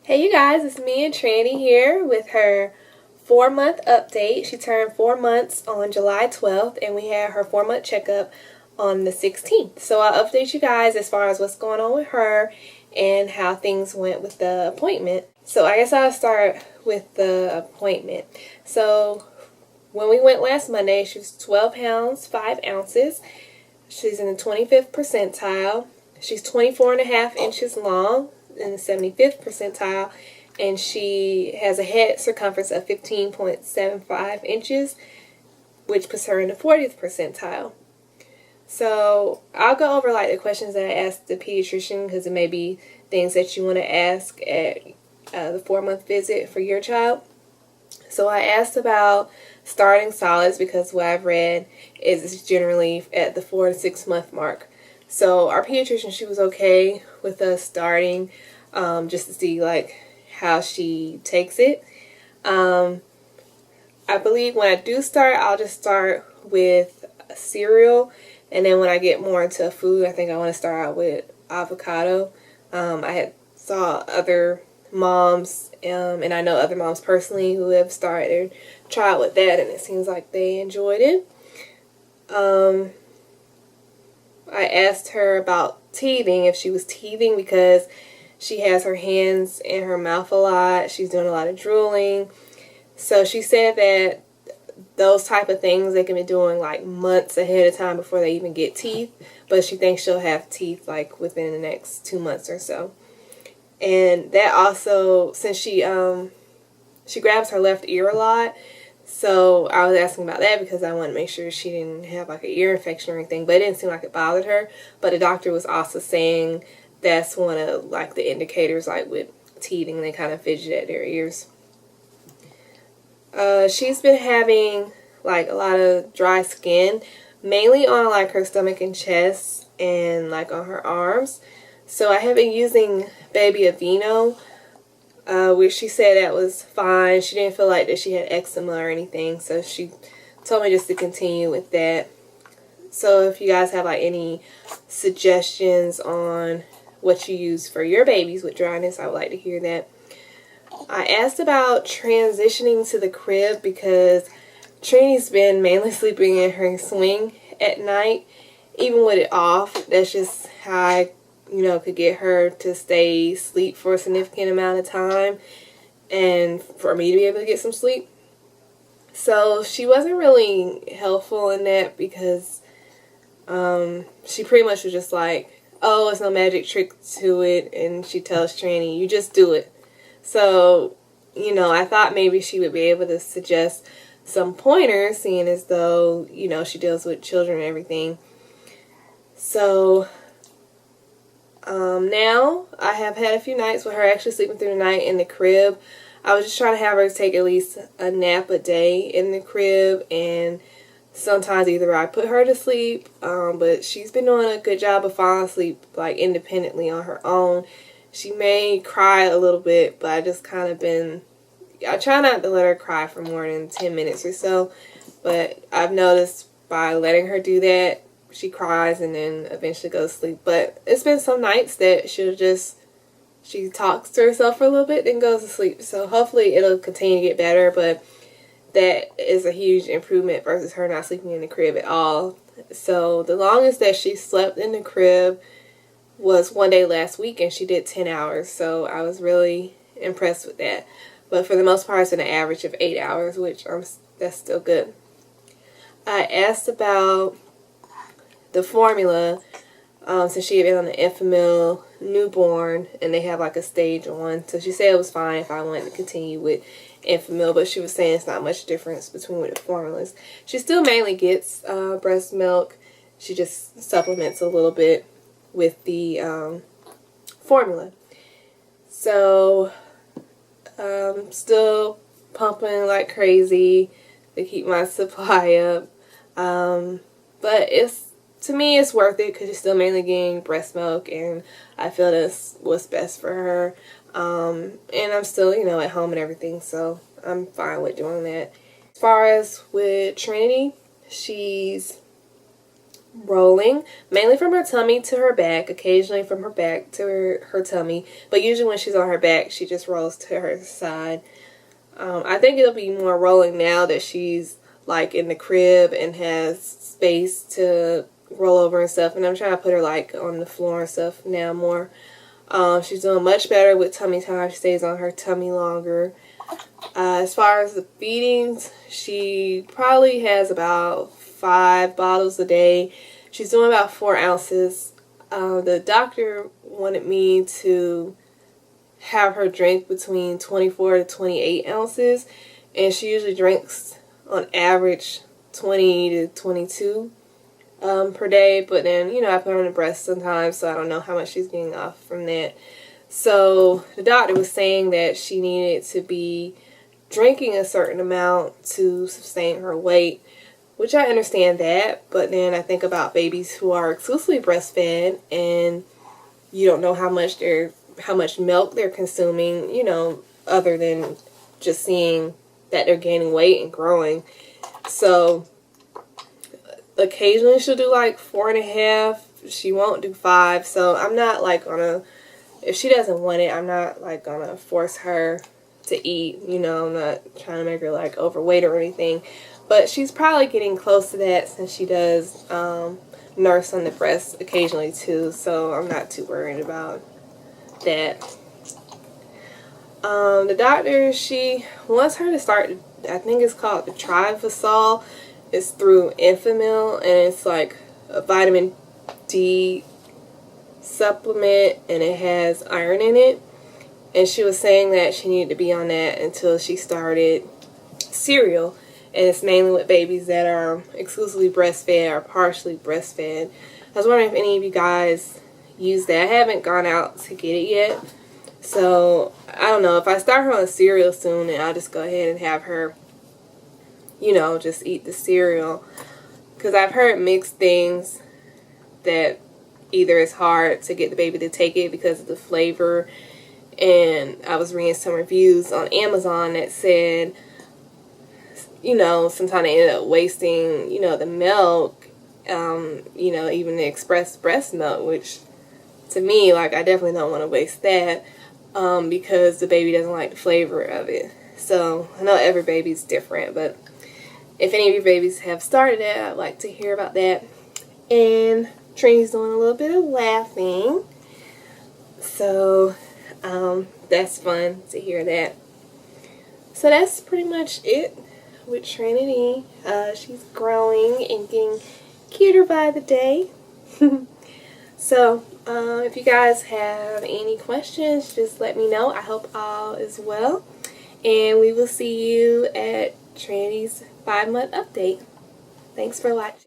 Hey you guys, it's me and Trinity here with her 4-month update. She turned 4 months on July 12th and we had her 4-month checkup on the 16th. So I'll update you guys as far as what's going on with her and how things went with the appointment. So I guess I'll start with the appointment. So when we went last Monday, she was 12 pounds, 5 ounces. She's in the 25th percentile. She's 24.5 inches long in the 75th percentile, and she has a head circumference of 15.75 inches, which puts her in the 40th percentile. So I'll go over like the questions that I asked the pediatrician because it may be things that you want to ask at the 4-month visit for your child. So I asked about starting solids because what I've read is it's generally at the 4 to 6 month mark. So our pediatrician, she was okay with us starting just to see like how she takes it. I believe when I do start, I'll just start with cereal, and then when I get more into food, I think I want to start out with avocado. I had saw other moms, and I know other moms personally who have started tried with that, and it seems like they enjoyed it. I asked her about teething, if she was teething, because she has her hands in her mouth a lot. She's doing a lot of drooling. So she said that those type of things they can be doing like months ahead of time before they even get teeth. But she thinks she'll have teeth like within the next 2 months or so. And that also, since she grabs her left ear a lot, so I was asking about that because I wanted to make sure she didn't have like an ear infection or anything, but it didn't seem like it bothered her. But the doctor was also saying that's one of like the indicators, like with teething, they kind of fidget at their ears. She's been having like a lot of dry skin, mainly on like her stomach and chest and like on her arms. So I have been using Baby Aveeno, which she said that was fine. She didn't feel like that she had eczema or anything, so she told me just to continue with that. So if you guys have like any suggestions on what you use for your babies with dryness, I would like to hear that. I asked about transitioning to the crib because Trinity's been mainly sleeping in her swing at night, even with it off. That's just how I could get her to stay asleep for a significant amount of time and for me to be able to get some sleep. So she wasn't really helpful in that because she pretty much was just like, oh, it's no magic trick to it, and she tells Trini, you just do it. So, I thought maybe she would be able to suggest some pointers, seeing as though, she deals with children and everything. So now I have had a few nights with her actually sleeping through the night in the crib. I was just trying to have her take at least a nap a day in the crib, and sometimes either I put her to sleep, but she's been doing a good job of falling asleep like independently on her own. She may cry a little bit, but I just kind of I try not to let her cry for more than 10 minutes or so, but I've noticed by letting her do that, she cries and then eventually goes to sleep. But it's been some nights that she talks to herself for a little bit, then goes to sleep. So hopefully it'll continue to get better, but that is a huge improvement versus her not sleeping in the crib at all. So the longest that she slept in the crib was one day last week, and she did 10 hours. So I was really impressed with that. But for the most part, it's an average of 8 hours, which that's still good. I asked about the formula, since she had been on the Enfamil newborn, and they have like a stage 1. So she said it was fine if I wanted to continue with Enfamil, but she was saying it's not much difference between the formulas. She still mainly gets breast milk. She just supplements a little bit with the formula. So still pumping like crazy to keep my supply up. But to me it's worth it because she's still mainly getting breast milk, and I feel that's what's best for her. And I'm still, at home and everything, so I'm fine with doing that. As far as with Trinity, she's rolling, mainly from her tummy to her back, occasionally from her back to her tummy, but usually when she's on her back, she just rolls to her side. I think it'll be more rolling now that she's like in the crib and has space to roll over and stuff, and I'm trying to put her like on the floor and stuff now more. She's doing much better with tummy time. She stays on her tummy longer. As far as the feedings, she probably has about 5 bottles a day. She's doing about 4 ounces. The doctor wanted me to have her drink between 24 to 28 ounces, and she usually drinks on average 20 to 22 per day, but then, you know, I put her on the breast sometimes, so I don't know how much she's getting off from that. So the doctor was saying that she needed to be drinking a certain amount to sustain her weight, which I understand that, but then I think about babies who are exclusively breastfed and you don't know how much milk they're consuming, you know, other than just seeing that they're gaining weight and growing. So occasionally she'll do like 4.5. She won't do 5. So I'm not like gonna, if she doesn't want it, I'm not like gonna force her to eat. You know, I'm not trying to make her like overweight or anything. But she's probably getting close to that since she does nurse on the breast occasionally too. So I'm not too worried about that. The doctor, she wants her to start, I think it's called the Trifosol. It's through Enfamil, and it's like a vitamin D supplement, and it has iron in it. And she was saying that she needed to be on that until she started cereal. And it's mainly with babies that are exclusively breastfed or partially breastfed. I was wondering if any of you guys use that. I haven't gone out to get it yet. So, I don't know. If I start her on cereal soon, then I'll just go ahead and have her, you know, just eat the cereal. Because I've heard mixed things that either it's hard to get the baby to take it because of the flavor. And I was reading some reviews on Amazon that said, you know, sometimes they end up wasting, you know, the milk, you know, even the express breast milk, which to me, like, I definitely don't want to waste that because the baby doesn't like the flavor of it. So I know every baby's different, but if any of your babies have started it, I'd like to hear about that. And Trinity's doing a little bit of laughing, so that's fun to hear that. So that's pretty much it with Trinity. She's growing and getting cuter by the day. So if you guys have any questions, just let me know. I hope all is well, and we will see you at Trinity's 5-month update. Thanks for watching.